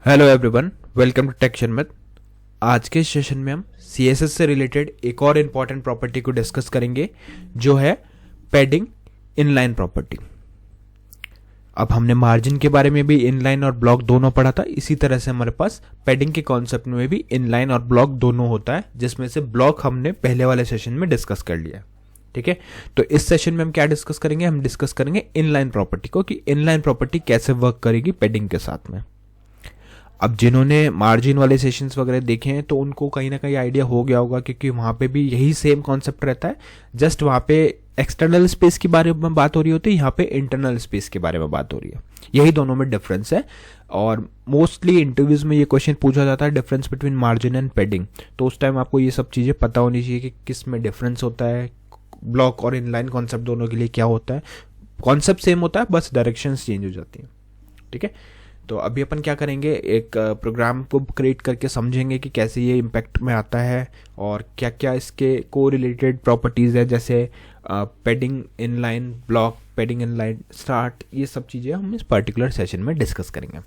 Hello everyone, welcome to tech शर्मत। आज के सेशन में हम CSS से रिलेटेड एक और इम्पॉर्टेंट प्रॉपर्टी को डिस्कस करेंगे जो है पैडिंग इनलाइन प्रॉपर्टी। अब हमने मार्जिन के बारे में भी इनलाइन और ब्लॉक दोनों पढ़ा था, इसी तरह से हमारे पास पैडिंग के कॉन्सेप्ट में भी इनलाइन और ब्लॉक दोनों होता है, जिसमें से ब्लॉक हमने पहले वाले सेशन में डिस्कस कर लिया। ठीक है, तो इस सेशन में हम क्या डिस्कस करेंगे, हम डिस्कस करेंगे इनलाइन प्रॉपर्टी को कि इनलाइन प्रॉपर्टी कैसे वर्क करेगी पैडिंग के साथ में। अब जिन्होंने मार्जिन वाले सेशंस वगैरह देखे हैं तो उनको कहीं ना कहीं आइडिया हो गया होगा, क्योंकि वहाँ पे भी यही सेम कॉन्सेप्ट रहता है। जस्ट वहाँ पे एक्सटर्नल स्पेस के बारे में बात हो रही होती है, यहाँ पे इंटरनल स्पेस के बारे में बात हो रही है। यही दोनों में डिफरेंस है और मोस्टली इंटरव्यूज में ये क्वेश्चन पूछा जाता है, difference between margin and padding. तो उस टाइम आपको ये सब चीज़ें पता होनी चाहिए कि किस में डिफरेंस होता है, ब्लॉक और इनलाइन कॉन्सेप्ट दोनों के लिए क्या होता है। कॉन्सेप्ट सेम होता है, बस डायरेक्शन चेंज हो जाती है। ठीक है, तो अभी अपन क्या करेंगे, एक प्रोग्राम को क्रिएट करके समझेंगे कि कैसे ये इम्पैक्ट में आता है और क्या क्या इसके को रिलेटेड प्रॉपर्टीज़ है, जैसे padding inline block, padding inline start, ये सब चीज़ें हम इस पर्टिकुलर सेशन में डिस्कस करेंगे।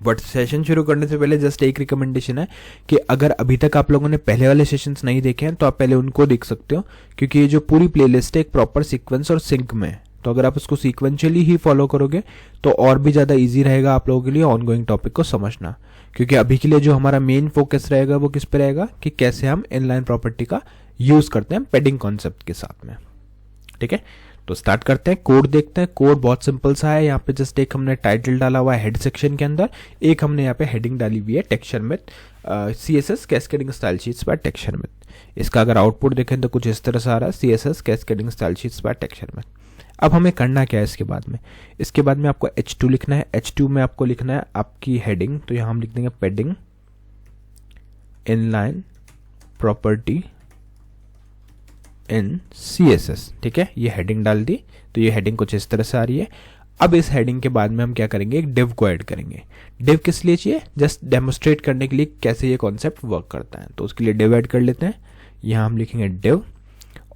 बट सेशन शुरू करने से पहले जस्ट एक रिकमेंडेशन है कि अगर अभी तक आप लोगों ने पहले वाले सेशंस नहीं देखे हैं तो आप पहले उनको देख सकते हो, क्योंकि ये जो पूरी प्लेलिस्ट है एक प्रॉपर सीक्वेंस और सिंक में है। तो अगर आप उसको सीक्वेंशियली ही फॉलो करोगे तो और भी ज़्यादा इजी रहेगा आप लोगों के लिए ऑनगोइंग टॉपिक को समझना। क्योंकि अभी के लिए जो हमारा मेन फोकस रहेगा वो किस पे रहेगा कि कैसे हम इनलाइन प्रॉपर्टी का यूज़ करते हैं पैडिंग कॉन्सेप्ट के साथ में। ठीक है, तो स्टार्ट करते हैं, कोड देखते हैं। कोड बहुत सिंपल सा है। यहाँ पे जस्ट एक हमने टाइटल डाला हुआ है हेड सेक्शन के अंदर, एक हमने यहाँ पे हेडिंग डाली हुई है टेक्सचर में, CSS cascading style sheets by texture में। इसका अगर आउटपुट देखें तो कुछ इस तरह से आ रहा है, CSS cascading style sheets by texture में। अब हमें करना क्या है इसके बाद में आपको H2 लिखना है। H2 में आपको लिखना है आपकी हेडिंग, तो यहाँ हम लिख देंगे padding inline property in CSS। ठीक है, ये हेडिंग डाल दी, तो ये हेडिंग कुछ इस तरह से आ रही है। अब इस हेडिंग के बाद में हम क्या करेंगे, एक डिव को ऐड करेंगे। डिव किस लिए चाहिए, जस्ट डेमोस्ट्रेट करने के लिए कैसे ये कॉन्सेप्ट वर्क करता है। तो उसके लिए डिव ऐड कर लेते हैं। यहाँ हम लिखेंगे डिव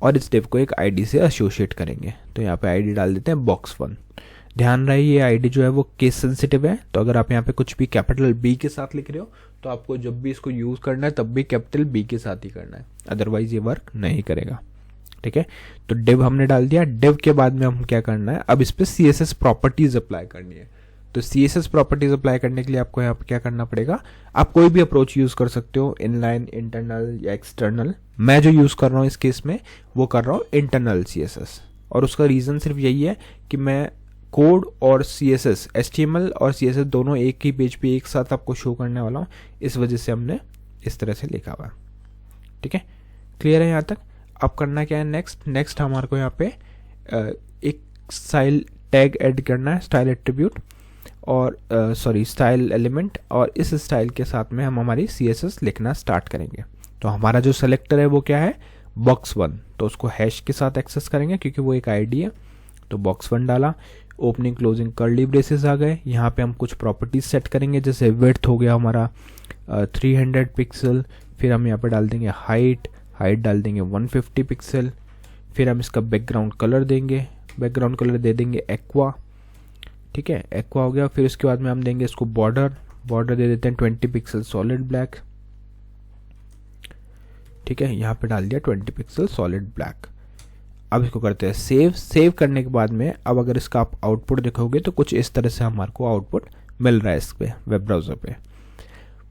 और इस डिव को एक आईडी से एसोसिएट करेंगे। तो यहाँ पे आईडी डाल देते हैं box1। ध्यान रहे ये आईडी जो है वो केस सेंसिटिव है, तो अगर आप यहाँ पे कुछ भी कैपिटल B के साथ लिख रहे हो तो आपको जब भी इसको यूज़ करना है तब भी कैपिटल B के साथ ही करना है, अदरवाइज ये वर्क नहीं करेगा। ठीक है, तो डिव हमने डाल दिया। डिव के बाद में हम क्या करना है, अब इस पर CSS प्रॉपर्टीज अप्लाई करनी है। तो CSS प्रॉपर्टीज अप्लाई करने के लिए आपको यहाँ पे क्या करना पड़ेगा, आप कोई भी अप्रोच यूज़ कर सकते हो, इनलाइन, इंटरनल या एक्सटर्नल। मैं जो यूज़ कर रहा हूँ इस केस में वो कर रहा हूँ इंटरनल CSS, और उसका रीज़न सिर्फ यही है कि मैं कोड और CSS, HTML और CSS दोनों एक ही पेज पे एक साथ आपको शो करने वाला हूँ, इस वजह से हमने इस तरह से लिखा हुआ। ठीक है, क्लियर है यहाँ तक। अब करना क्या है, नेक्स्ट हमारे को यहाँ पे एक स्टाइल टैग ऐड करना है, स्टाइल एट्रीब्यूट और स्टाइल एलिमेंट, और इस स्टाइल के साथ में हम हमारी CSS लिखना स्टार्ट करेंगे। तो हमारा जो सेलेक्टर है वो क्या है, box1, तो उसको हैश के साथ एक्सेस करेंगे क्योंकि वो एक आईडी है। तो box1 डाला, ओपनिंग क्लोजिंग कर्ली ब्रेसेस आ गए। यहाँ पे हम कुछ प्रॉपर्टीज सेट करेंगे, जैसे विड्थ हो गया हमारा 300 पिक्सल, फिर हम यहाँ पे डाल देंगे हाइट डाल देंगे 150 पिक्सल, फिर हम इसका बैकग्राउंड कलर देंगे, बैकग्राउंड कलर दे देंगे एक्वा। ठीक है, एक्वा हो गया। फिर उसके बाद में हम देंगे इसको बॉर्डर दे देते हैं 20 पिक्सल सॉलिड ब्लैक। ठीक है, यहाँ पे डाल दिया 20 पिक्सल सॉलिड ब्लैक। अब इसको करते हैं सेव करने के बाद में अब अगर इसका आप आउटपुट देखोगे तो कुछ इस तरह से हमारे को आउटपुट मिल रहा है इस पे वेब ब्राउज़र पे।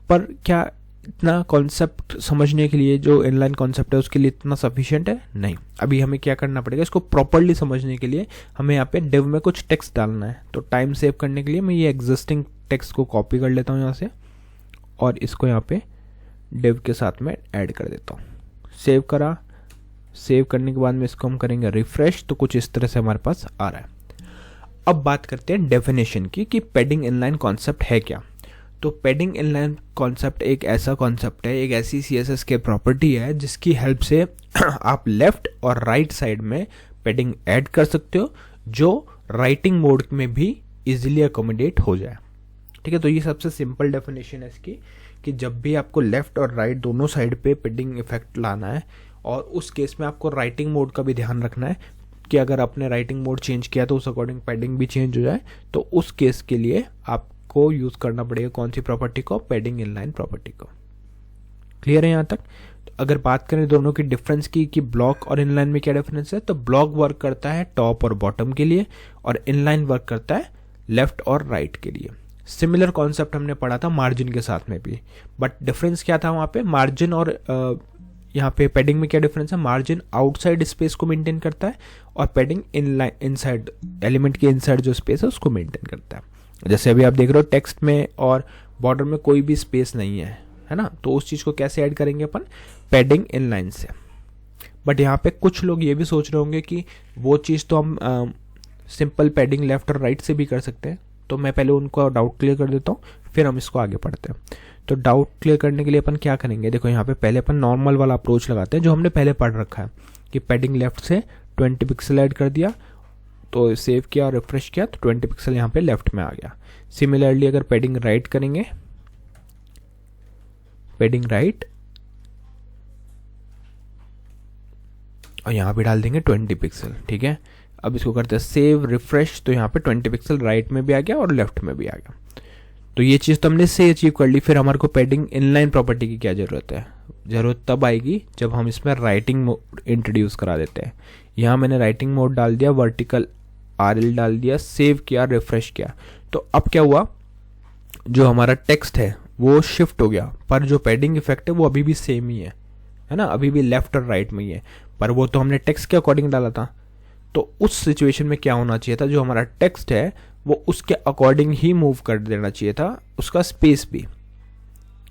पर क्या इतना कॉन्सेप्ट समझने के लिए, जो इनलाइन कॉन्सेप्ट है उसके लिए इतना सफिशिएंट है? नहीं। अभी हमें क्या करना पड़ेगा, इसको प्रॉपर्ली समझने के लिए हमें यहाँ पे डिव में कुछ टेक्स्ट डालना है। तो टाइम सेव करने के लिए मैं ये एग्जिस्टिंग टेक्स्ट को कॉपी कर लेता हूँ यहाँ से और इसको यहाँ पे डिव के साथ में ऐड कर देता हूँ। सेव करा, सेव करने के बाद में इसको हम करेंगे रिफ्रेश, तो कुछ इस तरह से हमारे पास आ रहा है। अब बात करते हैं डेफिनेशन की कि पैडिंग इनलाइन कॉन्सेप्ट है क्या। तो पैडिंग इनलाइन कॉन्सेप्ट एक ऐसा कॉन्सेप्ट है, एक ऐसी CSS के प्रॉपर्टी है जिसकी हेल्प से आप लेफ्ट और राइट साइड में पैडिंग ऐड कर सकते हो, जो राइटिंग मोड में भी इजीली अकोमोडेट हो जाए। ठीक है, तो ये सबसे सिंपल डेफिनेशन है इसकी कि जब भी आपको लेफ्ट और राइट दोनों साइड पे पैडिंग इफेक्ट लाना है, और उस केस में आपको राइटिंग मोड का भी ध्यान रखना है कि अगर आपने राइटिंग मोड चेंज किया तो उस अकॉर्डिंग पैडिंग भी चेंज हो जाए, तो उस केस के लिए आप आपको यूज करना पड़ेगा, कौन सी प्रॉपर्टी को, पैडिंग इनलाइन प्रॉपर्टी को। क्लियर है यहाँ तक? तो अगर बात करें दोनों की डिफरेंस की कि ब्लॉक और इनलाइन में क्या डिफरेंस है, तो ब्लॉक वर्क करता है टॉप और बॉटम के लिए और इनलाइन वर्क करता है लेफ्ट और राइट के लिए। सिमिलर कॉन्सेप्ट हमने पढ़ा था मार्जिन के साथ में भी, बट डिफरेंस क्या था वहाँ पे, मार्जिन और यहाँ पे पैडिंग में क्या डिफरेंस है, मार्जिन आउटसाइड स्पेस को मेंटेन करता है और पैडिंग इनसाइड एलिमेंट के इनसाइड जो स्पेस है उसको मेंटेन करता है। जैसे अभी आप देख रहे हो टेक्स्ट में और बॉर्डर में कोई भी स्पेस नहीं है ना, तो उस चीज़ को कैसे ऐड करेंगे अपन, पैडिंग इनलाइन से। बट यहाँ पे कुछ लोग ये भी सोच रहे होंगे कि वो चीज़ तो हम सिंपल पैडिंग लेफ्ट और राइट से भी कर सकते हैं, तो मैं पहले उनको डाउट क्लियर कर देता हूँ, फिर हम इसको आगे पढ़ते हैं। तो डाउट क्लियर करने के लिए अपन क्या करेंगे, देखो यहाँ पे पहले अपन नॉर्मल वाला अप्रोच लगाते हैं जो हमने पहले पढ़ रखा है कि पैडिंग लेफ्ट से 20 पिक्सल ऐड कर दिया, तो सेव किया और रिफ्रेश किया तो 20 पिक्सल यहाँ पे लेफ्ट में आ गया। सिमिलरली अगर पैडिंग राइट करेंगे, पैडिंग राइट और यहाँ पे डाल देंगे 20 पिक्सल, ठीक है। अब इसको करते हैं सेव रिफ्रेश, तो यहाँ पे 20 पिक्सल राइट में भी आ गया और लेफ्ट में भी आ गया। तो ये चीज़ तो हमने इससे अचीव कर ली। फिर हमारे को पैडिंग इनलाइन प्रॉपर्टी की क्या ज़रूरत है, ज़रूरत तब आएगी जब हम इसमें राइटिंग मोड इंट्रोड्यूस करा देते हैं। यहाँ मैंने राइटिंग मोड डाल दिया, वर्टिकल RL डाल दिया, सेव किया, रिफ्रेश किया, तो अब क्या हुआ, जो हमारा टेक्स्ट है वो शिफ्ट हो गया, पर जो पैडिंग इफेक्ट है वो अभी भी सेम ही है ना, अभी भी लेफ्ट और राइट में ही है, पर वो तो हमने टेक्स्ट के अकॉर्डिंग डाला था। तो उस सिचुएशन में क्या होना चाहिए था, जो हमारा टेक्स्ट है वो उसके अकॉर्डिंग ही मूव कर देना चाहिए था, उसका स्पेस भी,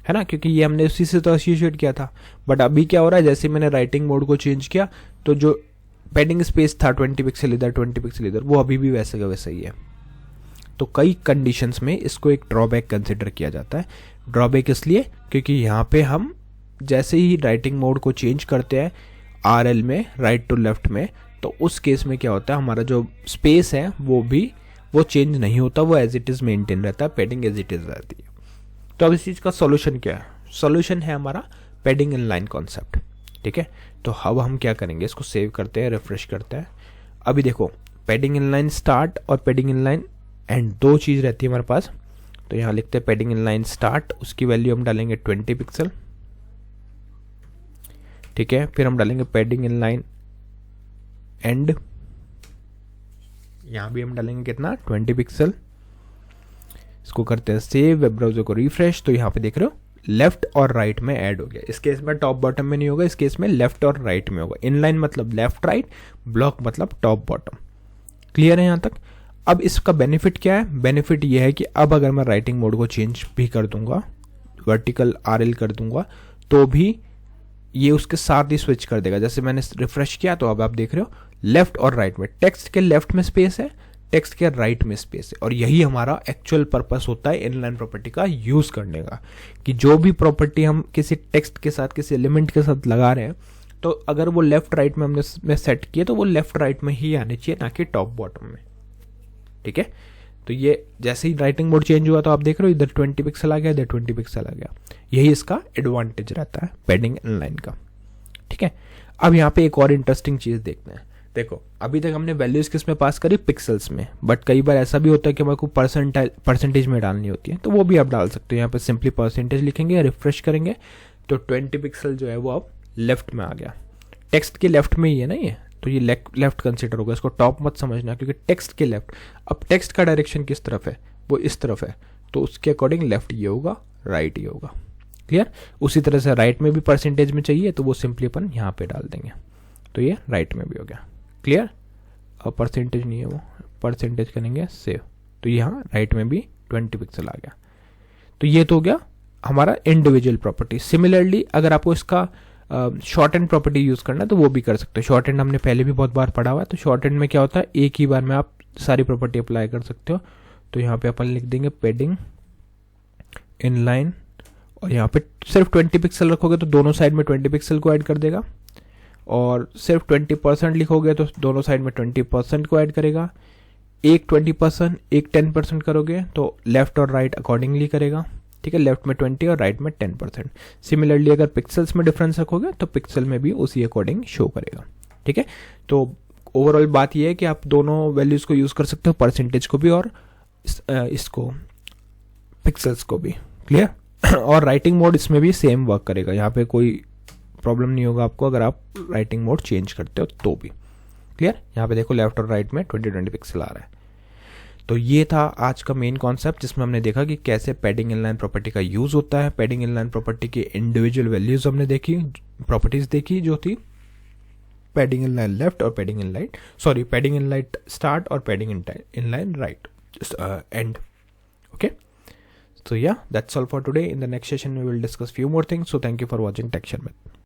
है ना, क्योंकि ये हमने उसी से तो एसोसिएट किया था। बट अभी क्या हो रहा है, जैसे मैंने राइटिंग मोड को चेंज किया तो जो पैडिंग स्पेस था 20 पिक्सल इधर 20 पिक्सल इधर, वो अभी भी वैसे का वैसा ही है। तो कई कंडीशंस में इसको एक ड्रॉबैक कंसिडर किया जाता है। ड्रॉबैक इसलिए क्योंकि यहाँ पे हम जैसे ही राइटिंग मोड को चेंज करते हैं RL में, राइट टू लेफ्ट में, तो उस केस में क्या होता है, हमारा जो स्पेस है वो चेंज नहीं होता, वो एज इट इज़ मेंटेन रहता है, पैडिंग एज इट इज़ रहती है। तो अब इस चीज़ का सॉल्यूशन क्या है, सॉल्यूशन है हमारा पैडिंग इनलाइन कॉन्सेप्ट, ठीक है। तो अब हम क्या करेंगे, इसको सेव करते हैं, रिफ्रेश करते हैं। अभी देखो पैडिंग इनलाइन स्टार्ट और पैडिंग इनलाइन एंड, दो चीज़ रहती है हमारे पास। तो यहाँ लिखते हैं पैडिंग इनलाइन स्टार्ट, उसकी वैल्यू हम डालेंगे 20 पिक्सल, ठीक है। फिर हम डालेंगे पैडिंग इनलाइन एंड, यहाँ भी हम डालेंगे कितना, 20 पिक्सल। इसको करते हैं सेव, वेब ब्राउजर को रिफ्रेश, तो यहाँ पे देख रहे हो लेफ्ट और राइट में ऐड हो गया। इस केस में टॉप बॉटम में नहीं होगा, इस केस में लेफ्ट और राइट में होगा। इनलाइन मतलब लेफ्ट राइट, ब्लॉक मतलब टॉप बॉटम। क्लियर है यहाँ तक? अब इसका बेनिफिट क्या है, बेनिफिट ये है कि अब अगर मैं राइटिंग मोड को चेंज भी कर दूंगा, वर्टिकल RL कर दूंगा, तो भी ये उसके साथ ही स्विच कर देगा। जैसे मैंने रिफ्रेश किया तो अब आप देख रहे हो लेफ्ट और राइट में, टेक्स्ट के लेफ्ट में स्पेस है, टेक्स्ट के राइट में स्पेस है। और यही हमारा एक्चुअल पर्पस होता है इनलाइन प्रॉपर्टी का यूज करने का, कि जो भी प्रॉपर्टी हम किसी टेक्स्ट के साथ, किसी एलिमेंट के साथ लगा रहे हैं, तो अगर वो लेफ्ट राइट में हमने सेट किए तो वो लेफ्ट राइट में ही आनी चाहिए, ना कि टॉप बॉटम में, ठीक है। तो ये जैसे ही राइटिंग मोड चेंज हुआ तो आप देख रहे हो इधर 20 पिक्सल आ गया, इधर 20 पिक्सल आ गया। यही इसका एडवांटेज रहता है पैडिंग इनलाइन का, ठीक है। अब यहाँ पे एक और इंटरेस्टिंग चीज देखते हैं। देखो अभी तक हमने वैल्यूज किस में पास करी, पिक्सल्स में, बट कई बार ऐसा भी होता है कि हमारे को परसेंटेज में डालनी होती है, तो वो भी आप डाल सकते हो। यहाँ पे सिंपली परसेंटेज लिखेंगे, रिफ्रेश करेंगे तो 20 पिक्सल जो है वो अब लेफ्ट में आ गया। टेक्स्ट के लेफ्ट में ही है ना ये, तो ये लेफ्ट कंसिडर होगा, इसको टॉप मत समझना, क्योंकि टेक्स्ट के लेफ्ट। अब टेक्स्ट का डायरेक्शन किस तरफ है, वो इस तरफ है, तो उसके अकॉर्डिंग लेफ्ट ये होगा, राइट ये होगा। क्लियर? उसी तरह से राइट में भी परसेंटेज में चाहिए तो वो सिंपली अपन यहाँ पे डाल देंगे, तो ये राइट में भी हो गया। क्लियर? और परसेंटेज नहीं है, वो परसेंटेज करेंगे सेव, तो यहाँ राइट में भी 20 पिक्सल आ गया। तो ये तो हो गया हमारा इंडिविजुअल प्रॉपर्टी। सिमिलरली अगर आपको इसका शॉर्ट एंड प्रॉपर्टी यूज करना है तो वो भी कर सकते हो। शॉर्ट एंड हमने पहले भी बहुत बार पढ़ा हुआ है। तो शॉर्ट एंड में क्या होता है, एक ही बार में आप सारी प्रॉपर्टी अप्लाई कर सकते हो। तो यहाँ पे अपन लिख देंगे पैडिंग इनलाइन, और यहाँ पे सिर्फ 20 पिक्सल रखोगे तो दोनों साइड में 20 पिक्सल को ऐड कर देगा, और सिर्फ 20% लिखोगे तो दोनों साइड में 20% को ऐड करेगा। एक 20% एक 10% करोगे तो लेफ्ट और राइट अकॉर्डिंगली करेगा, ठीक है। लेफ्ट में 20 और राइट में 10%। सिमिलरली अगर पिक्सल्स में डिफरेंस रखोगे तो पिक्सल में भी उसी अकॉर्डिंग शो करेगा, ठीक है। तो ओवरऑल बात यह है कि आप दोनों वैल्यूज को यूज कर सकते हो, परसेंटेज को भी और इसको पिक्सल्स को भी। क्लियर? और राइटिंग मोड इसमें भी सेम वर्क करेगा, यहाँ पे कोई प्रॉब्लम नहीं होगा आपको अगर आप राइटिंग मोड चेंज करते हो तो भी। क्लियर? यहाँ पे देखो लेफ्ट और राइट में 20-20 पिक्सल आ रहा है। तो ये था आज का मेन कॉन्सेप्ट, जिसमें हमने देखा कि कैसे पैडिंग इनलाइन प्रॉपर्टी का यूज होता है। पैडिंग इनलाइन प्रॉपर्टी की इंडिविजुअल वैल्यूज हमने देखी, प्रॉपर्टीज देखी, जो थी पैडिंग इनलाइन लेफ्ट और पैडिंग इनलाइन स्टार्ट और padding inline right and. Okay, so yeah, that's all for today. In the next session we will discuss few more things, so thank you for watching TechSharmit.